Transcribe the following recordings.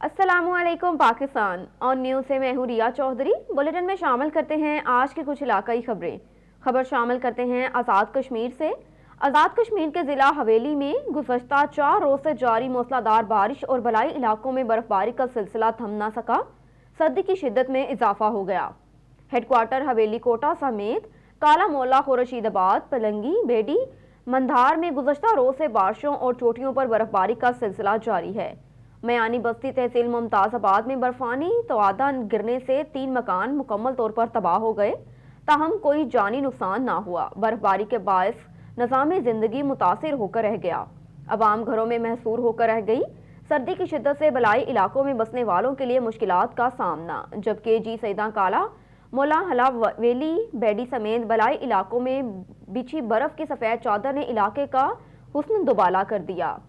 अस्सलामु अलैकुम पाकिस्तान और न्यूज़ से मैं हूँ रिया चौधरी। बुलेटिन में शामिल करते हैं आज की कुछ इलाकाई खबरें। खबर शामिल करते हैं आज़ाद कश्मीर से। आज़ाद कश्मीर के ज़िला हवेली में गुज़श्ता 4 रोज़ से जारी मूसलाधार बारिश और बलाई इलाकों में बर्फबारी का सिलसिला थम ना सका। सर्दी की शिद्दत में इजाफा हो गया। हेडक्वार्टर हवेली कोटा समेत काला मोला, खुर्शीदाबाद, पलंगी, बेडी, मंधार में गुज़श्ता रोज़ से बारिशों और चोटियों पर बर्फबारी का सिलसिला जारी है। मयानी बस्ती तहसील मुमताज़ाबाद में बर्फानी तवादा गिरने से 3 मकान मुकम्मल तौर पर तबाह हो गए, ताहम कोई जानी नुकसान ना हुआ। बर्फबारी के बायस निज़ाम ज़िंदगी मुतासिर होकर रह गया। अवाम घरों में महसूर होकर रह गई। सर्दी की शिद्दत से बलाई इलाकों में बसने वालों के लिए मुश्किलात का सामना, जबकि जी सैदा काला मोला, हला, वेली, बेडी समेत बलाई इलाकों में बिछी बर्फ की सफ़ेद चादर ने इलाके का हुस्न दुबाला कर दिया।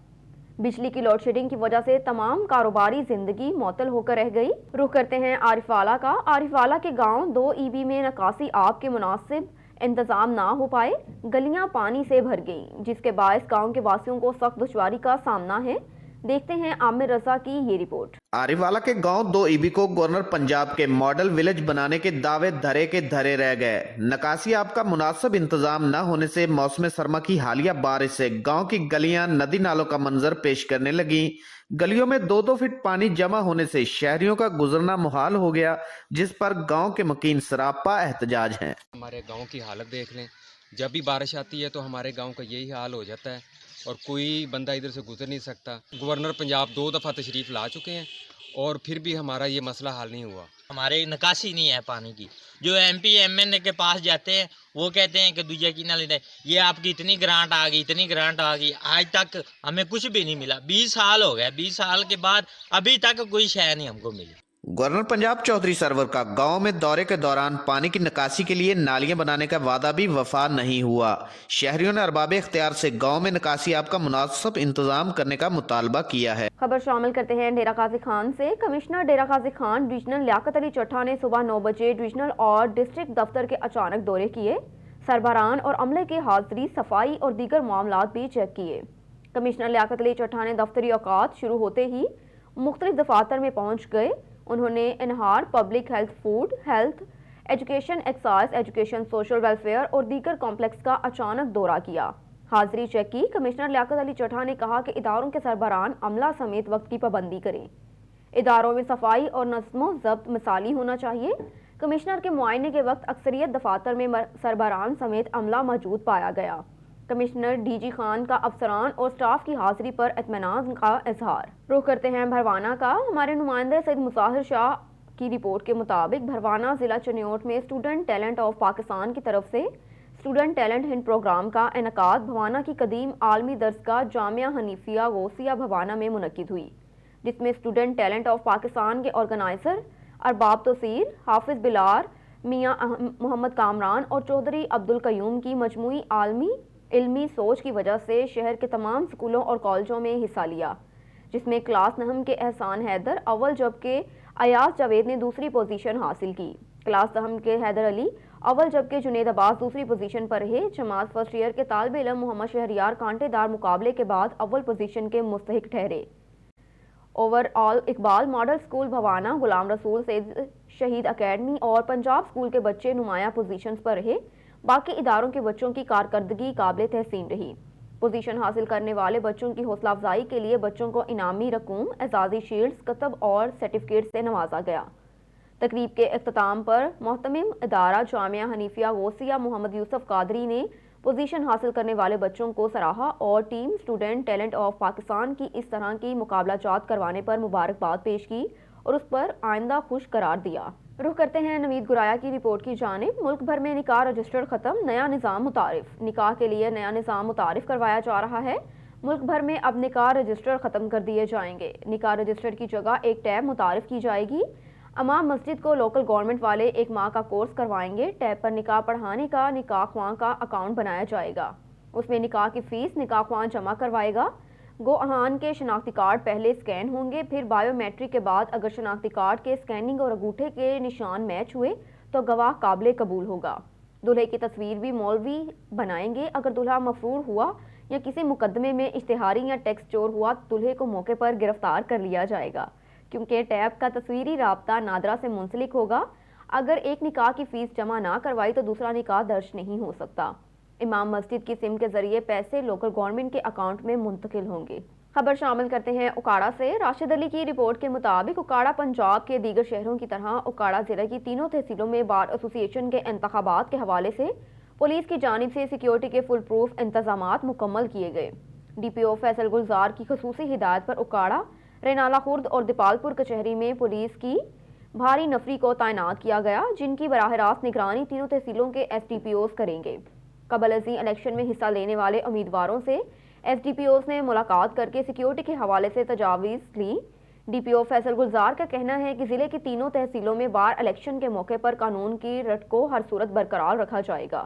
बिजली की लोड शेडिंग की वजह से तमाम कारोबारी जिंदगी मुअत्तल होकर रह गई। रुख करते हैं आरिफवाला का। आरिफवाला के गांव 2 ईबी में निकासी आब के मुनासिब इंतजाम ना हो पाए, गलियां पानी से भर गईं, जिसके बायस गांव के वासियों को सख्त दुश्वारी का सामना है। देखते हैं आमिर रजा की ये रिपोर्ट। आरिफवाला के गांव 2 ईबी को गवर्नर पंजाब के मॉडल विलेज बनाने के दावे धरे के धरे रह गए। निकासी आब का मुनासिब इंतजाम न होने से मौसम सरमा की हालिया बारिश से गांव की गलियां नदी नालों का मंजर पेश करने लगी। गलियों में 2-2 फीट पानी जमा होने से शहरियों का गुजरना मुहाल हो गया, जिस पर गांव के मकीन सरापा एहतजाज हैं। हमारे गांव की हालत देख लें, जब भी बारिश आती है तो हमारे गांव का यही हाल हो जाता है और कोई बंदा इधर से गुजर नहीं सकता। गवर्नर पंजाब 2 दफ़ा तशरीफ़ ला चुके हैं और फिर भी हमारा ये मसला हल नहीं हुआ। हमारे निकासी नहीं है पानी की। जो एमपी एमएनए के पास जाते हैं वो कहते हैं कि दूजा की ना लेते, ये आपकी इतनी ग्रांट आ गई, इतनी ग्रांट आ गई। आज तक हमें कुछ भी नहीं मिला। 20 साल हो गए, 20 साल के बाद अभी तक कोई शय नहीं हमको मिली। गवर्नर पंजाब चौधरी सरवर का गांव में दौरे के दौरान पानी की निकासी के लिए नालियां बनाने का वादा भी वफा नहीं हुआ। शहरियों ने अरबाब इख्तियार से गांव में निकासी आब का मुनासिब इंतजाम करने का मुतालबा किया है। खबर शामिल करते हैं डेरा गाजी खान से। कमिश्नर डेरा गाजी खान डिवीजनल लियाकत अली चट्टा ने सुबह 9 बजे डिवीजनल और डिस्ट्रिक्ट दफ्तर के अचानक दौरे किए। सरबराहान और अमले की हाजिरी, सफाई और दीगर मामलात भी चेक किए। कमिश्नर लियाकत अली चट्टा ने दफ्तरी औकात शुरू होते ही मुख्तलिफ दफातर में पहुँच गए। उन्होंने इनहार, public health, food, health, education, excise, education, social welfare और दीगर कॉम्प्लेक्स का अचानक दौरा किया। हाजिरी चेक की। कमिश्नर लियाकत अली चट्टा ने कहा कि इदारों के सरबराहान अमला समेत वक्त की पाबंदी करें। इदारों में सफाई और नज़्मो ज़ब्त मिसाली होना चाहिए। कमिश्नर के मुआयने के वक्त अक्सरियत दफातर में सरबराहान समेत अमला मौजूद पाया गया। कमिश्नर डीजी खान का अफसरान और स्टाफ की हाजिरी पर इत्मीनान का इजहार। रुख करते हैं भरवाना का। हमारे नुमाइंदे सैयद मुसाहिर शाह की रिपोर्ट के मुताबिक भरवाना जिला चनियोट में स्टूडेंट टैलेंट ऑफ पाकिस्तान की तरफ से स्टूडेंट टैलेंट हिंद प्रोग्राम का इनकाद भवाना की कदीम आलमी दरसगाह जामिया हनीफिया गौसिया भवाना में मुनक्किद हुई, जिसमें स्टूडेंट टैलेंट ऑफ पाकिस्तान के ऑर्गेनाइजर अरबाब तोसीर, हाफिज बिलार, मियाँ मोहम्मद कामरान और चौधरी अब्दुल कयूम की मजमूई आलमी इल्मी सोच की वजह से शहर के तमाम स्कूलों और कॉलेजों में हिस्सा लिया, जिसमें क्लास नहम के एहसान हैदर अव्वल जबकि अयाज जावेद ने दूसरी पोजीशन हासिल की। क्लास नहम के हैदर अली अव्वल जबकि जुनेद अब्बास दूसरी पोजीशन पर रहे। जमात फर्स्ट ईयर के तालिब इल्म मोहम्मद शहरियार कांटेदार मुकाबले के बाद अव्वल पोजीशन के मुस्तहिक ठहरे। Overall Iqbal model school Bhawana, Ghulam Rasool Syed शहीद अकेडमी और पंजाब स्कूल के बच्चे नुमाया पोजीशंस पर रहे। बाकी इदारों के बच्चों की कारकर्दगी काबिल तहसीन रही। पोजीशन हासिल करने वाले बच्चों की हौसला अफजाई के लिए बच्चों को इनामी रकूम, एजाजी शील्ड्स, कतब और सर्टिफिकेट से नवाजा गया। तकरीब के इख्तिताम पर मोहतमिम इदारा जामिया हनीफिया गौसिया मोहम्मद यूसुफ कादरी ने पोजीशन हासिल करने वाले बच्चों को सराहा और team student talent of Pakistan की इस तरह की मुकाबला जात करवाने पर मुबारकबाद पेश की और उस पर आइंदा खुश करार दिया। रुख करते हैं नवीद गुराया की रिपोर्ट की जानिब। मुल्क भर में निकाह रजिस्टर खत्म, नया निज़ाम मुतारिफ। निकाह के लिए नया निज़ाम मुतारिफ करवाया जा रहा है। मुल्क भर में अब निकाह रजिस्टर खत्म कर दिए जाएंगे। निकाह रजिस्टर की जगह एक टैब मुतारिफ की जाएगी। अमाम मस्जिद को लोकल गवर्नमेंट वाले 1 माह का कोर्स करवाएंगे। टैब पर निकाह पढ़ाने का निकाह ख्वां का अकाउंट बनाया जाएगा। उसमें निकाह की फीस निकाह ख्वां जमा करवाएगा। गो अहान के शनाख्ती कार्ड पहले स्कैन होंगे, फिर बायोमेट्रिक के बाद अगर शनाख्ती कार्ड के स्कैनिंग और अंगूठे के निशान मैच हुए तो गवाह काबिल कबूल होगा। दूल्हे की तस्वीर भी मौलवी बनाएंगे। अगर दूल्हा मफरूर हुआ या किसी मुकदमे में इश्तिहारी या टैक्स चोर हुआ तो दूल्हे को मौके पर गिरफ्तार कर लिया जाएगा, کیونکہ ٹیب کا تصویری رابطہ نادرہ سے منسلک ہوگا. اگر ایک نکاح کی فیس جمع نہ کروائی تو دوسرا نکاح درج نہیں ہو سکتا. امام مسجد کی سم کے ذریعے پیسے لوکل گورنمنٹ کے اکاؤنٹ میں منتقل ہوں گے. خبر شامل کرتے ہیں اکاڑا سے. راشد علی کی رپورٹ کے مطابق اکاڑا پنجاب کے دیگر شہروں کی طرح اکاڑا ضلع کی تینوں تحصیلوں میں بار ایسوسی ایشن کے انتخابات کے حوالے سے پولیس کی جانب سے سیکیورٹی کے فل پروف انتظامات مکمل کیے گئے. ڈی پی او فیصل گلزار کی خصوصی ہدایت پر اکاڑا، رینالہ خورد اور دیپالپور کچہری میں پولیس کی بھاری نفری کو تعینات کیا گیا، جن کی براہ راست نگرانی تینوں تحصیلوں کے ایس ڈی پی اوز کریں گے. قبل ازیں الیکشن میں حصہ لینے والے امیدواروں سے ایس ڈی پی اوز نے ملاقات کر کے سیکیورٹی کے حوالے سے تجاویز لی. ڈی پی او فیصل گلزار کا کہنا ہے کہ ضلع کی تینوں تحصیلوں میں بار الیکشن کے موقع پر قانون کی رٹ کو ہر صورت برقرار رکھا جائے گا.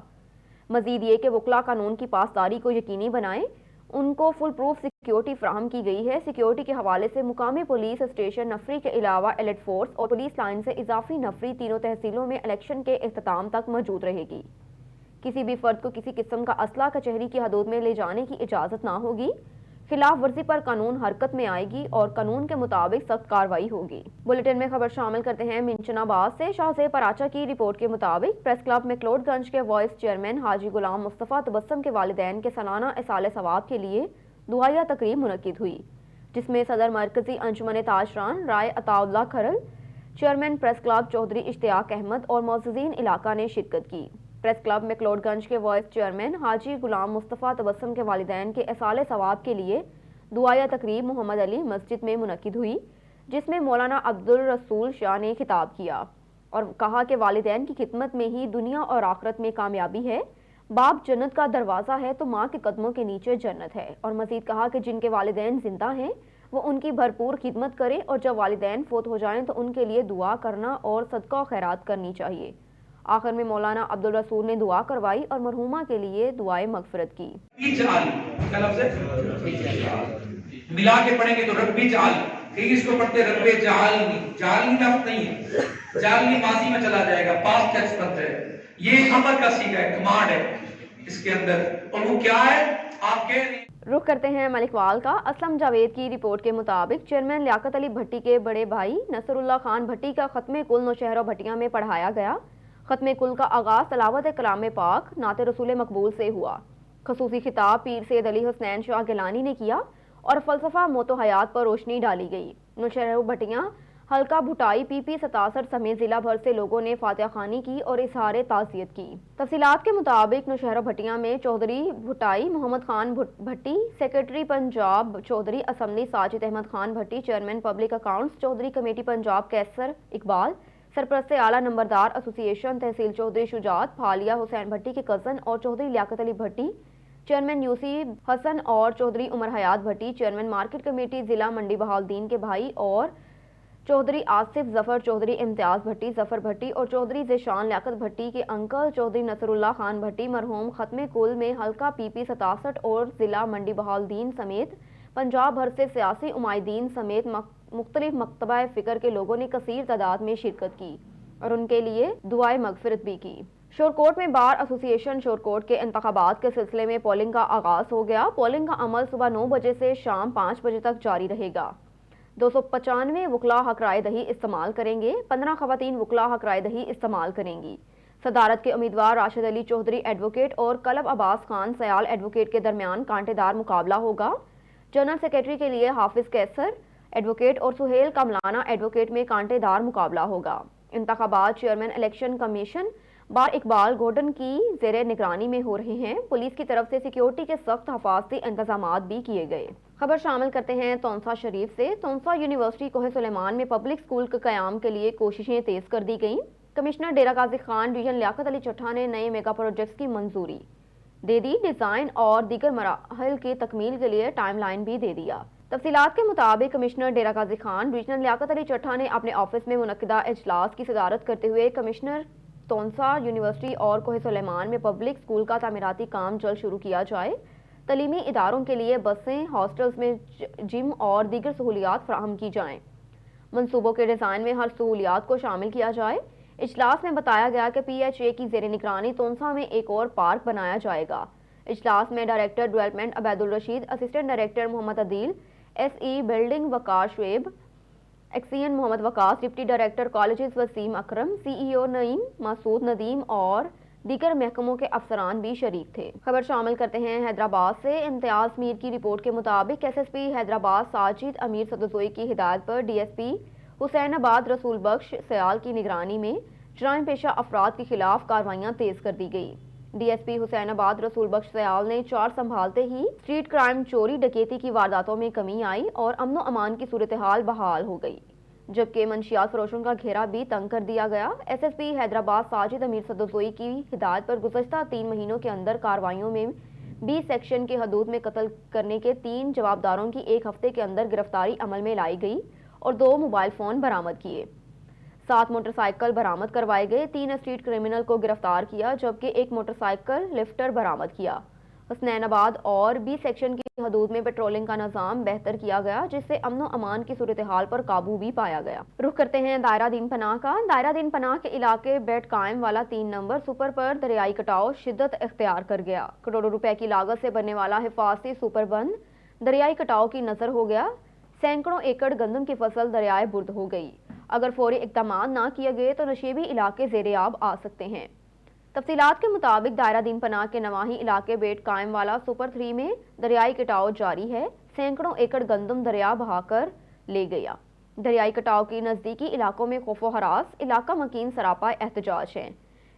مزید یہ کہ وکلا قانون کی پاسداری کو یقینی بنائیں. ان کو فل پروف سیکیورٹی فراہم کی گئی ہے. سیکیورٹی کے حوالے سے مقامی پولیس اسٹیشن نفری کے علاوہ ایلیٹ فورس اور پولیس لائن سے اضافی نفری تینوں تحصیلوں میں الیکشن کے اختتام تک موجود رہے گی. کسی بھی فرد کو کسی قسم کا اسلحہ کچہری کی حدود میں لے جانے کی اجازت نہ ہوگی. خلاف ورزی پر قانون حرکت میں آئے گی اور قانون کے مطابق سخت کارروائی ہوگی. بلیٹن میں خبر شامل کرتے ہیں منچن آباد سے. شاہ زیب پراچا کی رپورٹ کے مطابق پریس کلب میکلوڈ گنج کے وائس چیئرمین حاجی غلام مصطفیٰ تبسم کے والدین کے سالانہ اصال ثواب کے لیے دعائیہ تقریب منعقد ہوئی، جس میں صدر مرکزی انجمن تاجران Rai Ata Ullah Kharal, chairman press club Chaudhry Ishtiaq Ahmed اور معززین علاقہ نے شرکت کی. پریس کلب میکلوڈ گنج کے وائس چیئرمین حاجی غلام مصطفیٰ تبسم کے والدین کے اصال ثواب کے لیے دعائیہ تقریب محمد علی مسجد میں منعقد ہوئی، جس میں مولانا عبدالرسول شاہ نے خطاب کیا اور کہا کہ والدین کی خدمت میں ہی دنیا اور آخرت میں کامیابی ہے. باپ جنت کا دروازہ ہے تو ماں کے قدموں کے نیچے جنت ہے. اور مزید کہا کہ جن کے والدین زندہ ہیں وہ ان کی بھرپور خدمت کریں اور جب والدین فوت ہو جائیں تو ان کے لیے دعا کرنا اور صدقہ و خیرات کرنی چاہیے. آخر میں مولانا عبدالرسول نے دعا کروائی اور مرحومہ کے لیے دعائے مغفرت کی. ملا کے پڑھیں گے تو ربی جعل، کہیں اس کو پڑھتے ربی جعلنی، جعلنی لفظ نہیں ہے، جعلنی ماضی میں چلا جائے گا، پاسٹ ٹینس بنتا ہے. یہ امر کا صیغہ ہے، کمانڈ ہے اس کے اندر، اور وہ کیا ہے آپ کہہ رہے ہیں. رخ کرتے ہیں ملک وال کا. اسلم جاوید کی رپورٹ کے مطابق چیئرمین لیاقت علی بھٹی کے بڑے بھائی نصر اللہ خان بھٹی کا ختم کل نوشہرہ بھٹیاں میں پڑھایا گیا. ختم کل کا آغاز تلاوت کلام پاک نعت رسول مقبول سے ہوا. خصوصی خطاب پیر سید علی حسنین شاہ گیلانی نے کیا اور فلسفہ موت و حیات پر روشنی ڈالی گئی. نوشہرہ بھٹیاں حلقہ بھٹائی پی پی 67 سمیت ضلع بھر سے لوگوں نے فاتحہ خوانی کی اور اظہار تعزیت کی. تفصیلات کے مطابق نوشہرہ بھٹیاں میں Chaudhry Bhattai Muhammad Khan Bhatti, secretary Punjab Chaudhry assembly Sajid Ahmed Khan Bhatti, chairman public accounts Chaudhry committee Punjab Qaiser Iqbal, سرپرست اعلیٰ نمبردار ایسوسی ایشن تحصیل چودھری شجاعت پھالیا حسین بھٹی کے کزن اور چودھری لیاقت علی بھٹی، چیئرمین یوسی حسن اور چودھری عمر حیات بھٹی، چیئرمین مارکیٹ کمیٹی ضلع منڈی بہاؤالدین کے بھائی اور چودھری آصف ظفر، چودھری امتیاز بھٹی ظفر بھٹی اور چودھری ذیشان لیاقت بھٹی کے انکل چودھری نصر اللہ خان بھٹی مرحوم ختم کل میں حلقہ پی پی 67 اور ضلع منڈی بہاؤالدین سمیت پنجاب بھر سے سیاسی عمائدین سمیت مختلف مکتبہ فکر کے لوگوں نے کثیر تعداد میں شرکت کی اور ان کے لیے دعائے مغفرت بھی کی. شورکوٹ میں بار ایسوسی ایشن شورکوٹ کے انتخابات کے سلسلے میں پولنگ کا آغاز ہو گیا. پولنگ کا عمل صبح 9 بجے سے شام 5 بجے تک جاری رہے گا. 295 وکلا حق رائے دہی استعمال کریں گے. 15 خواتین وکلا حق رائے دہی استعمال کریں گی. صدارت کے امیدوار راشد علی چودھری ایڈوکیٹ اور کلب عباس خان سیال ایڈوکیٹ کے درمیان کانٹے دار مقابلہ ہوگا. جنرل سیکرٹری کے لیے حافظ کیسر ایڈوکیٹ اور سہیل کملانہ ایڈوکیٹ میں کانٹے دار مقابلہ ہوگا. انتخابات چیئرمین الیکشن کمیشن بار اقبال گورڈن کی زیر نگرانی میں ہو رہے ہیں. پولیس کی طرف سے سیکیورٹی کے سخت حفاظتی انتظامات بھی کیے گئے. خبر شامل کرتے ہیں تونسا شریف سے. تونسا یونیورسٹی کوہ سلیمان میں پبلک اسکول کے قیام کے لیے کوششیں تیز کر دی گئیں. کمشنر ڈیرہ غازی خان ڈویژن لیاقت علی چٹھا نے نئے میگا پروجیکٹس کی منظوری دے دی. ڈیزائن اور دیگر مراحل کی تکمیل کے لیے ٹائم لائن بھی دے دیا. تفصیلات کے مطابق کمشنر ڈیرہ غازی خان ڈویژنل لیاقت علی چٹھا نے اپنے آفس میں منعقدہ اجلاس کی صدارت کرتے ہوئے کمشنر تونسا یونیورسٹی اور کوہ سلیمان میں پبلک اسکول کا تعمیراتی کام جلد شروع کیا جائے. تعلیمی اداروں کے لیے بسیں، ہاسٹلز میں جم اور دیگر سہولیات فراہم کی جائیں. منصوبوں کے ڈیزائن میں ہر سہولیات کو شامل کیا جائے. اجلاس میں بتایا گیا کہ پی ایچ اے کی زیر نگرانی تونسا میں ایک اور پارک بنایا جائے گا. اجلاس میں director development Ubaid ur Rasheed, assistant director Muhammad Adeel, S E building Waqar Shoaib, XEN Mohammad Waqas, deputy director colleges Waseem Akram, CEO Naeem Masood Nadeem और दीगर महकमों के अफसरान भी शरीक थे। खबर शामिल करते हैं हैदराबाद से। इम्तियाज मीर की रिपोर्ट के मुताबिक एसएसपी हैदराबाद साजिद अमीर सदोजोई की हिदायत पर डीएसपी हुसैनाबाद रसूल बख्श सयाल की निगरानी में जराइम पेशा अफराद के खिलाफ कार्रवाइयाँ तेज कर दी गई। डीएसपी हुसैनाबाद रसूल बख्श सयाल ने चार्ज संभालते ही स्ट्रीट क्राइम, चोरी डकैती की वारदातों में कमी आई और अमनो अमान की सूरत हाल बहाल हो गई, जबकि मंशियात फरोशों का घेरा भी तंग कर दिया गया। एसएसपी हैदराबाद साजिद अमीर सदोजोई की हिदायत पर गुज़श्ता 3 महीनों के अंदर कार्रवाइयों में 20 सेक्शन के हदूद में कत्ल करने के 3 जवाबदारों की 1 हफ्ते के अंदर गिरफ्तारी अमल में लाई गई और 2 मोबाइल फ़ोन बरामद किए, 7 मोटरसाइकिल बरामद करवाए गए, 3 स्ट्रीट क्रिमिनल को गिरफ्तार किया, जबकि 1 मोटरसाइकिल लिफ्टर बरामद किया। हुसैनाबाद और 20 सेक्शन की हदूद में पेट्रोलिंग का निज़ाम बेहतर किया गया, जिससे अमनो अमान की सूरत हाल पर काबू भी पाया गया। रुख करते हैं दायरा दीन पनाह का। दायरा दीन पनाह के इलाके बेड कायम वाला 3 नंबर सुपर पर दरियाई कटाव शिद्दत इख्तियार कर गया। करोड़ों रुपए की लागत से बनने वाला हिफाजती सुपर बंद दरियाई कटाव की नजर हो गया। सैकड़ों एकड़ गंदम की फसल दरियाए बुर्द हो गई। अगर फौरी इक़दाम ना किए गए तो नशीबी इलाके ज़ेरे-आब आ सकते हैं। तफसीलात के मुताबिक दायरा दीन पनाह के नवाही इलाके बेट कायम वाला सुपर 3 में दरियाई कटाव जारी है। सैकड़ों एकड़ गंदम दरिया बहाकर ले गया। दरियाई कटाव की नज़दीकी इलाकों में खौफो हरास, इलाका मकीन सरापा एहतजाज है।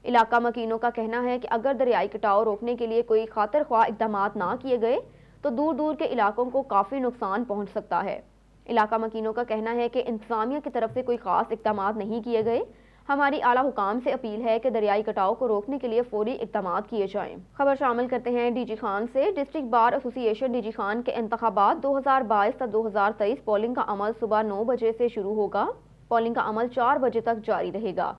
इलाका मकीनों का कहना है कि अगर दरियाई कटाव रोकने के लिए कोई खातिर ख्वाह इक़दाम ना किए गए तो दूर दूर के इलाकों को काफ़ी नुकसान पहुँच सकता है। इलाका मकीनों का कहना है कि इंतजामिया की तरफ से कोई ख़ास इक़दाम नहीं किए गए। हमारी आला हुकाम से अपील है कि दरियाई कटाव को रोकने के लिए फौरी इक़दाम किए जाएं। खबर शामिल करते हैं डीजी खान से। District bar association DG Khan के इंतखाबात 2022 तक 2023 पोलिंग का अमल सुबह 9 बजे से शुरू होगा। पोलिंग का अमल 4 बजे तक जारी रहेगा।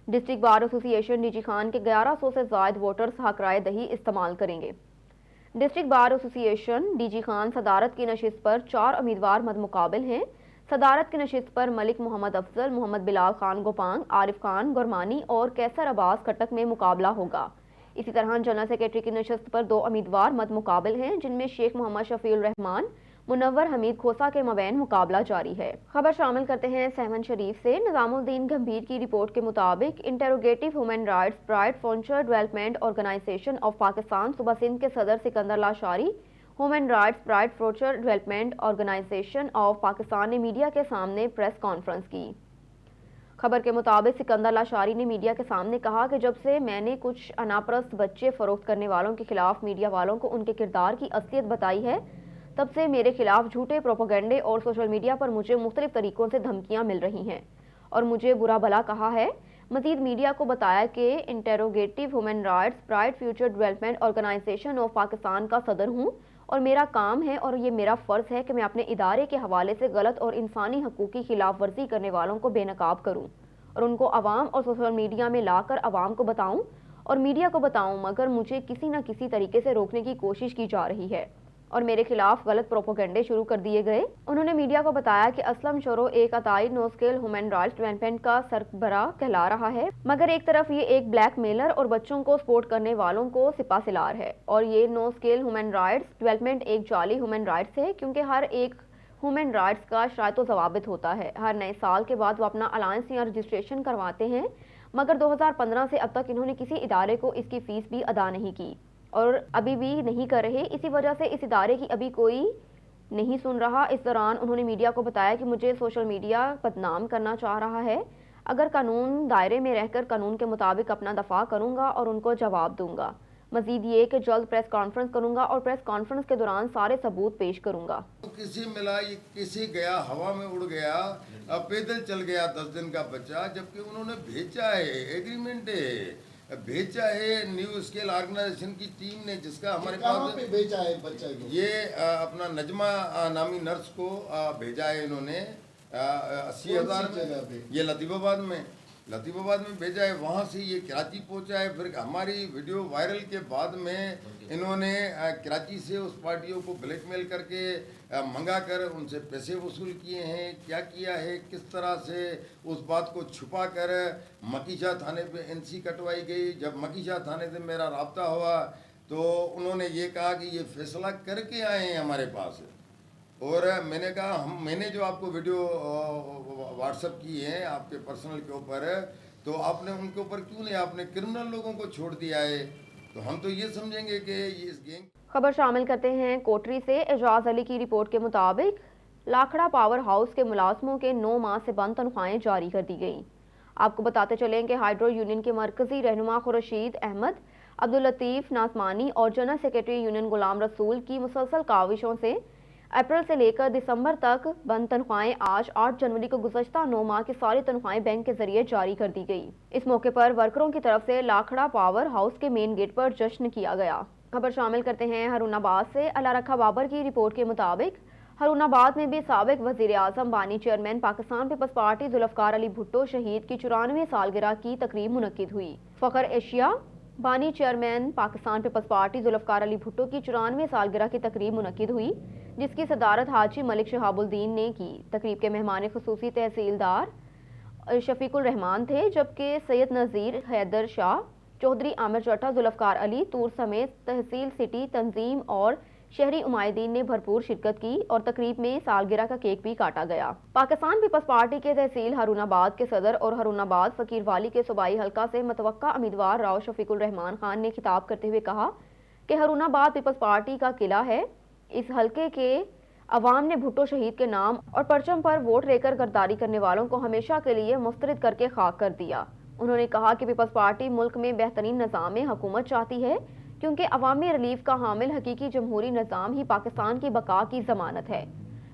District bar association DG Khan के 1100 से ज़ायद वोटर्स हक राय दही इस्तेमाल करेंगे। District bar association DG Khan सदारत की नशिस्त पर 4 उम्मीदवार मदमुकाबिल हैं। सदारत की नशिस्त पर मलिक मोहम्मद अफजल, मोहम्मद बिलाल खान गोपांग, आरिफ खान गुरमानी और कैसर अब्बास खटक में मुकाबला होगा। इसी तरह जनरल सेक्रेटरी की नशिस्त पर 2 उम्मीदवार मदमुकाबिल हैं, जिनमें शेख मोहम्मद शफीउल रहमान, मुनव्वर हमीद खोसा के मबैन मुकाबला जारी है। खबर शामिल करते हैं सहमन शरीफ से। निज़ामुद्दीन गंभीर की रिपोर्ट के मुताबिक interrogative human rights pride future development organisation of Pakistan सूबा सिंध के सदर Sikandar Lashari human rights pride future development organisation of Pakistan ने मीडिया के सामने प्रेस कॉन्फ्रेंस की। खबर के मुताबिक सिकंदर लाशारी ने मीडिया के सामने कहा कि जब से मैंने कुछ अनापरस्त बच्चे फरोख्त करने वालों के खिलाफ मीडिया वालों को उनके किरदार की असलियत बताई है, तब से मेरे खिलाफ झूठे प्रोपेगेंडे और सोशल मीडिया पर मुझे मुख्तलिफ तरीकों से धमकियां मिल रही हैं और मुझे बुरा भला कहा है। मजीद मीडिया को बताया कि interrogative human rights pride future development organisation of Pakistan का सदर हूँ और मेरा काम है और ये मेरा फ़र्ज़ है कि मैं अपने इदारे के हवाले से गलत और इंसानी हकूक़ की खिलाफ वर्जी करने वालों को बेनकाब करूँ और उनको अवाम और सोशल मीडिया में लाकर अवाम को बताऊँ और मीडिया को बताऊँ, मगर मुझे किसी न किसी तरीके से रोकने की कोशिश की जा रही है और मेरे खिलाफ गलत प्रोपोगंडे शुरू कर दिए गए। उन्होंने मीडिया को बताया कि असलम शोरो एक अताई नो स्केल ह्यूमन राइट्स डेवलपमेंट का सरबरा कहला रहा है, मगर एक तरफ ये एक ब्लैक मेलर और बच्चों को सपोर्ट करने वालों को सिपासिलार है और ये no scale human rights development एक जाली ह्यूमन राइट्स है, क्योंकि हर एक ह्यूमन राइट्स का शरायत ज़वाबित होता है। हर नए साल के बाद वो अपना अलायंस या रजिस्ट्रेशन करवाते हैं, मगर 2015 से अब तक इन्होंने किसी इदारे को इसकी फ़ीस भी अदा नहीं की और अभी भी नहीं कर रहे। इसी वजह से इस इदारे की अभी कोई नहीं सुन रहा। इस दौरान उन्होंने मीडिया को बताया कि मुझे सोशल मीडिया बदनाम करना चाह रहा है। अगर कानून दायरे में रहकर कानून के मुताबिक अपना दफा करूंगा और उनको जवाब दूंगा। मजीद ये कि जल्द प्रेस कॉन्फ्रेंस करूंगा और प्रेस कॉन्फ्रेंस के दौरान सारे सबूत पेश करूंगा। किसी मिला, किसी गया, हवा में उड़ गया, पैदल चल गया 10 दिन का बच्चा, जबकि उन्होंने भेजा है, एग्रीमेंट है, भेजा है न्यू स्केल ऑर्गेनाइजेशन की टीम ने, जिसका हमारे पास पे भेजा है बच्चा को। ये अपना नजमा नामी नर्स को भेजा है इन्होंने 80,000 में, ये लतीफ़ाबाद में भेजा है। वहाँ से ये कराची पहुँचा है। फिर हमारी वीडियो वायरल के बाद में इन्होंने कराची से उस पार्टियों को ब्लैकमेल करके मंगा कर उनसे पैसे वसूल किए हैं। क्या किया है, किस तरह से उस बात को छुपा कर मकीशाह थाने पे NC कटवाई गई। जब मकीशाह थाने से मेरा रब्ता हुआ तो उन्होंने ये कहा कि ये फैसला करके आए हैं हमारे पास, और मैंने कहा मैंने जो आपको वीडियो व्हाट्सएप की हैं आपके पर्सनल के ऊपर, तो आपने उनके ऊपर क्यों नहीं, आपने क्रिमिनल लोगों को छोड़ दिया है। तो हम तो ये समझेंगे कि ये इस गैंग। खबर शामिल करते हैं कोटरी से। एजाज अली की रिपोर्ट के मुताबिक लाखड़ा पावर हाउस के मुलाजमों के 9 माह से बंद तनख्वाहें जारी कर दी गईं। आपको बताते चलें कि हाइड्रो यूनियन के मरकजी रहनुमा खुर्शीद अहमद, अब्दुल लतीफ नासमानी और general secretary union Ghulam Rasool की मुसलसल काविशों से अप्रैल से लेकर दिसंबर तक बंद तनख्वाहें आज 8 जनवरी को गुज़श्ता 9 माह की सारी तनख्वाहें बैंक के जरिए जारी कर दी गई। इस मौके पर वर्करों की तरफ से लाखड़ा पावर हाउस के मेन गेट पर जश्न किया गया। खबर शामिल करते हैं हरुणाबाद से। अल्लाह रखा बाबर की रिपोर्ट के मुताबिक हरुणाबाद में भी साबिक वज़ीर आज़म बानी chairman Pakistan Peoples Party Zulfikar Ali Bhutto शहीद की 94वें सालगिरह की तकरीब मुनक्किद हुई। फ़ख्र एशिया बानी chairman Pakistan Peoples Party Zulfikar Ali Bhutto की 94वें सालगिरह की तकरीब मुनक्किद हुई, जिसकी सदारत हाजी मलिक शहाबुद्दीन ने की। तकरीब के मेहमान खुसूसी तहसीलदार शफीकुल रहमान थे, जबकि सैयद नज़ीर हैदर शाह, चौधरी आमिर चट्टा, जुल्फ़कार अली तूर समेत तहसील सिटी तंजीम और शहरी उमायदीन ने भरपूर शिरकत की और तकरीब में सालगिरह का केक भी काटा गया। पाकिस्तान पीपल्स पार्टी के तहसील हरुणाबाद के सदर और हरुणाबाद फकीरवाली के सूबाई हल्का से मुतवक्का उम्मीदवार राव शफीकुल रहमान खान ने खिताब करते हुए कहा कि हरुणाबाद पीपल्स पार्टी का किला है। इस हल्के के अवाम ने भुट्टो शहीद के नाम और परचम पर वोट लेकर गद्दारी करने वालों को हमेशा के लिए मुस्तरद करके खाक कर दिया। उन्होंने कहा कि पीपल्स पार्टी मुल्क में बेहतरीन निज़ाम हुकूमत चाहती है, क्योंकि अवामी रिलीफ का हामिल हकीकी जमहूरी निज़ाम ही पाकिस्तान की बका की ज़मानत है।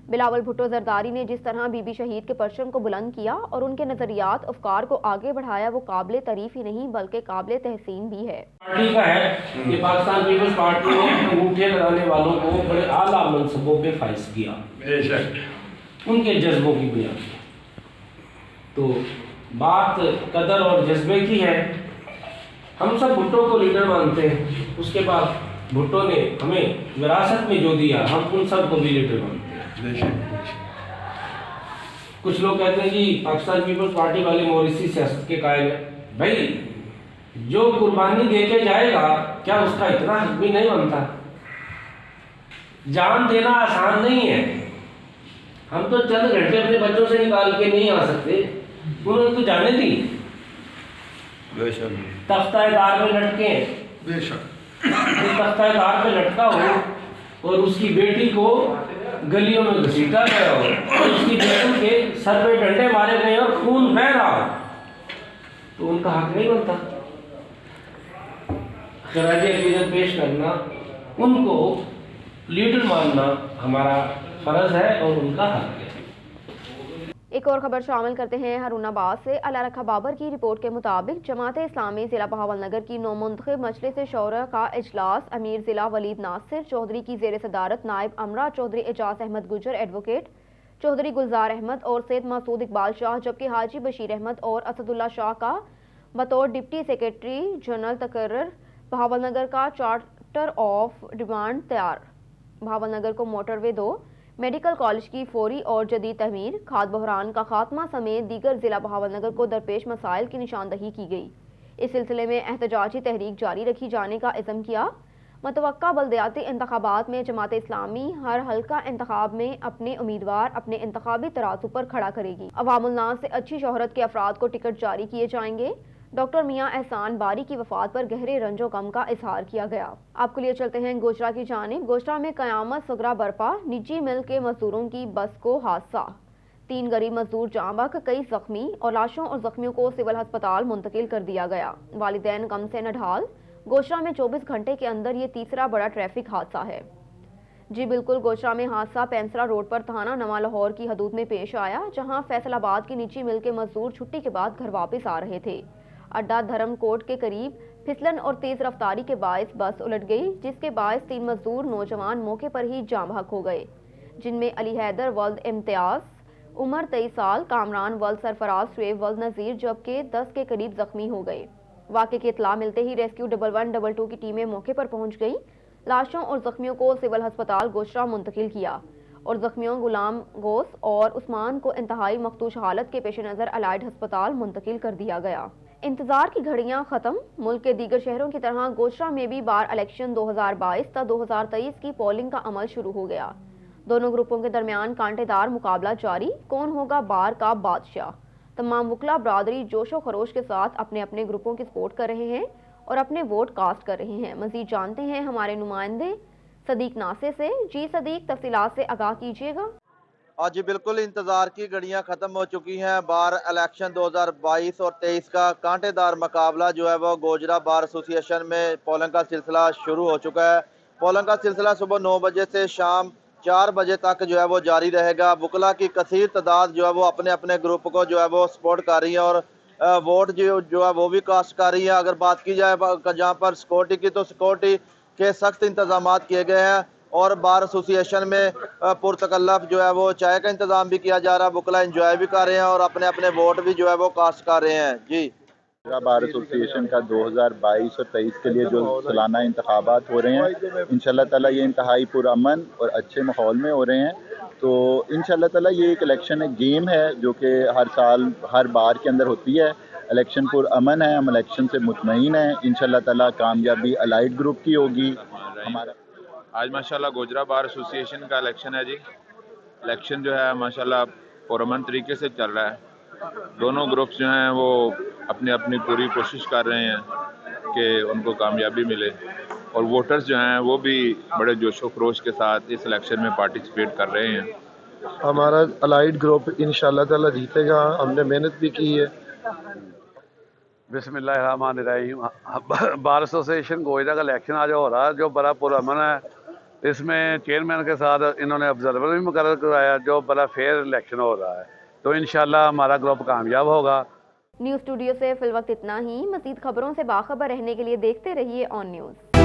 बिलावल भुट्टो जरदारी ने जिस तरह बीबी शहीद के परचम को बुलंद किया और उनके नज़रियात अफकार को आगे बढ़ाया, वो काबिल तारीफ ही नहीं बल्कि काबिल तहसीन भी है। पार्टी का है कि पाकिस्तान पीपल्स पार्टी ने अंगूठे लगाने वालों को बड़े आला मनसबों पे फाइज किया, उनके जज्बों की बुनियाद पर। तो बात कदर और जज्बे की है। हम सब भुट्टो को लीडर मानते हैं, उसके बाद भुट्टो ने हमें विरासत में जो दिया हम उन सब को भी लीडर मानते हैं। कुछ लोग कहते हैं कि पाकिस्तान पीपल्स पार्टी वाले मौरिसी सियासत के कायल हैं। भाई, जो कुर्बानी दे के जाएगा क्या उसका इतना हक भी नहीं बनता? जान देना आसान नहीं है। हम तो चंद घंटे अपने बच्चों से निकाल के नहीं आ सकते, उन्होंने तो जाने दी। तख्तादार पे लटके तख्तादार पे लटका हो और उसकी बेटी को गलियों में घसीटा गया हो और उसकी बेटी के सर पे डंडे मारे गए और खून बह रहा हो, तो उनका हक नहीं बनता। खराज अकीदत पेश करना, उनको लीडर मानना हमारा फर्ज है और उनका हक है। एक और खबर शामिल करते हैं हरुणाबाद से। अल्लाह रखा बाबर की रिपोर्ट के मुताबिक जमात इस्लामी ज़िला बहावलनगर की नौमुंतखब मजलिस शौरा का इजलास अमीर ज़िला वलीद नासिर चौधरी की ज़ेर सदारत नायब अमरा चौधरी एजाज अहमद गुजर, एडवोकेट चौधरी गुलजार अहमद और सैयद मसूद इकबाल शाह, जबकि हाजी बशीर अहमद और असदुल्ला शाह का बतौर डिप्टी सेक्रेटरी जनरल तकर्रर। बहावलनगर का चार्टर ऑफ डिमांड तैयार। बहावलनगर को मोटरवे 2, मेडिकल कॉलेज की फौरी और जदीद तमीर, खाद बहरान का खात्मा समेत दीगर जिला बहावलनगर को दरपेश मसाइल की निशानदही की गई। इस सिलसिले में एहतजाजी तहरीक जारी रखी जाने का इज़्म किया। मतवक्का बल्दियाती इंतखाबात में जमात इस्लामी हर हल्का इंतखाब में अपने उम्मीदवार अपने इंतखाबी तराजू पर खड़ा करेगी। अवामुल नास से अच्छी शोहरत के अफराद को टिकट जारी किए जाएंगे। डॉक्टर मियां एहसान बारी की वफात पर गहरे रंजो गम का इजहार किया गया। आपके लिए चलते हैं गोजरा की जानिब। गोजरा में कयामत सगरा बरपा, निजी मिल के मजदूरों की बस को हादसा, 3 गरीब मजदूर जाँ बहक, कई जख्मी और लाशों और जख्मियों को सिविल अस्पताल मुंतकिल कर दिया गया। वालिदैन गम से नढाल। गोजरा में 24 घंटे के अंदर ये तीसरा बड़ा ट्रैफिक हादसा है। जी बिल्कुल, गोजरा में हादसा पेंसरा रोड पर थाना नवा लाहौर की हदूद में पेश आया, जहां फैसलाबाद की निजी मिल के मजदूर छुट्टी के बाद घर वापस आ रहे थे। अड्डा धर्मकोट के करीब फिसलन और तेज रफ्तारी के बायस बस उलट गई, जिसके बायस 3 मजदूर नौजवान मौके पर ही जाँ बहक हो गए, जिनमें अली हैदर वल्द इम्तियाज उम्र 23 साल, कामरान वल्द सरफराज शुएब वल्द नज़ीर, जबकि 10 के करीब जख्मी हो गए। वाक़े की इत्तला मिलते ही रेस्क्यू 1112 की टीमें मौके पर पहुंच गई। लाशों और जख्मियों को सिविल अस्पताल गोशरा मुंतकिल किया और जख्मियों गुलाम गोस और उस्मान को इंतहाई मखदूश हालत के पेश नज़र अलाइड अस्पताल मुंतकिल कर दिया गया। इंतजार की घड़ियां खत्म। मुल्क के दीगर शहरों की तरह गोजरा में भी बार इलेक्शन 2022 तक 2023 की पोलिंग का अमल शुरू हो गया। दोनों ग्रुपों के दरमियान कांटेदार मुकाबला जारी, कौन होगा बार का बादशाह। तमाम वकला बरादरी जोशो खरोश के साथ अपने अपने ग्रुपों की सपोर्ट कर रहे हैं और अपने वोट कास्ट कर रहे हैं। मजीद जानते हैं हमारे नुमाइंदे सदीक नासे से। जी सदीक, तफसीलात से आगाह कीजिएगा। जी बिल्कुल, इंतज़ार की घड़ियां ख़त्म हो चुकी हैं। बार इलेक्शन 2022 और 23 का कांटेदार मुकाबला जो है वो गोजरा बार एसोसिएशन में पोलिंग का सिलसिला शुरू हो चुका है। पोलिंग का सिलसिला सुबह 9 बजे से शाम 4 बजे तक जो है वो जारी रहेगा। वकला की कसीर तादाद जो है वो अपने अपने ग्रुप को जो है वो सपोर्ट कर रही है और वोट जो है वो भी कास्ट कर रही है। अगर बात की जाए जहाँ पर सिक्योरिटी की, तो सिक्योरिटी के सख्त इंतजाम किए गए हैं और बार एसोसिएशन में पुरतकल्लफ जो है वो चाय का इंतज़ाम भी किया जा रहा है। वकला इंजॉय भी कर रहे हैं और अपने अपने वोट भी जो है वो कास्ट कर रहे हैं। जी, बार एसोसिएशन का 2022 और 23 के लिए जो सालाना इंतखाबात हो रहे हैं, इंशाल्लाह ताला ये इंतहाई पुरअमन और अच्छे माहौल में हो रहे हैं। तो इंशाल्लाह ताला ये एक इलेक्शन एक गेम है जो कि हर साल हर बार के अंदर होती है। इलेक्शन पुरअमन है, हम इलेक्शन से मुतमईन हैं। इंशाल्लाह ताला कामयाबी अलाइड ग्रुप की होगी। हमारा आज माशाल्लाह गोजरा बार एसोसिएशन का इलेक्शन है जी। इलेक्शन जो है माशाल्लाह पुरअमन तरीके से चल रहा है। दोनों ग्रुप्स जो हैं वो अपनी अपनी पूरी कोशिश कर रहे हैं कि उनको कामयाबी मिले और वोटर्स जो हैं वो भी बड़े जोशो खरोश के साथ इस इलेक्शन में पार्टिसिपेट कर रहे हैं। हमारा अलाइड ग्रुप इंशाल्लाह ताला जीतेगा, हमने मेहनत भी की है। बिस्मिल्लाहिर्रहमानिर्रहीम। बार एसोसिएशन गोजरा का इलेक्शन आज हो रहा है जो बड़ा पुरअमन है। इसमें चेयरमैन के साथ इन्होंने ऑब्जर्वर भी मुकर्रर कराया जो बड़ा फेयर इलेक्शन हो रहा है। तो इंशाल्लाह हमारा ग्रुप कामयाब होगा। न्यूज़ स्टूडियो से फिल वक्त इतना ही। मज़ीद खबरों से बाखबर रहने के लिए देखते रहिए ऑन न्यूज़।